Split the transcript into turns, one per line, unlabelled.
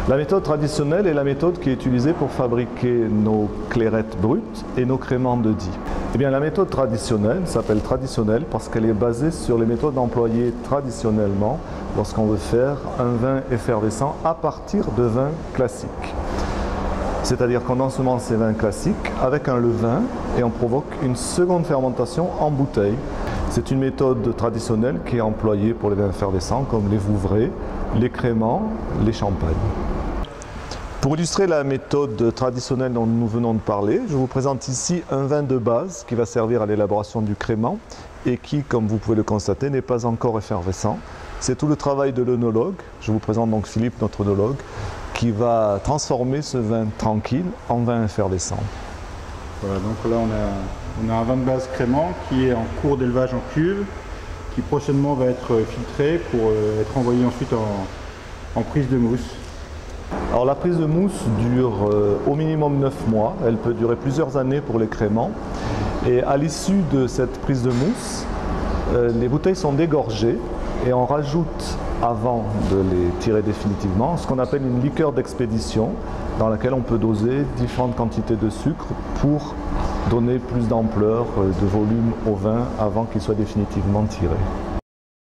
La méthode traditionnelle est la méthode qui est utilisée pour fabriquer nos clairettes brutes et nos créments de Die. Eh bien, la méthode traditionnelle s'appelle traditionnelle parce qu'elle est basée sur les méthodes employées traditionnellement lorsqu'on veut faire un vin effervescent à partir de vins classiques. C'est-à-dire qu'on ensemence ces vins classiques avec un levain et on provoque une seconde fermentation en bouteille. C'est une méthode traditionnelle qui est employée pour les vins effervescents comme les Vouvray, les créments, les champagnes. Pour illustrer la méthode traditionnelle dont nous venons de parler, je vous présente ici un vin de base qui va servir à l'élaboration du crément et qui, comme vous pouvez le constater, n'est pas encore effervescent. C'est tout le travail de l'œnologue. Je vous présente donc Philippe, notre œnologue, qui va transformer ce vin tranquille en vin effervescent.
Voilà, donc là on a un vin de base crément qui est en cours d'élevage en cuve, qui prochainement va être filtré pour être envoyé ensuite en prise de mousse.
Alors la prise de mousse dure au minimum 9 mois, elle peut durer plusieurs années pour les créments. Et à l'issue de cette prise de mousse, les bouteilles sont dégorgées et on rajoute, avant de les tirer définitivement, ce qu'on appelle une liqueur d'expédition dans laquelle on peut doser différentes quantités de sucre pour donner plus d'ampleur, de volume au vin avant qu'il soit définitivement tiré.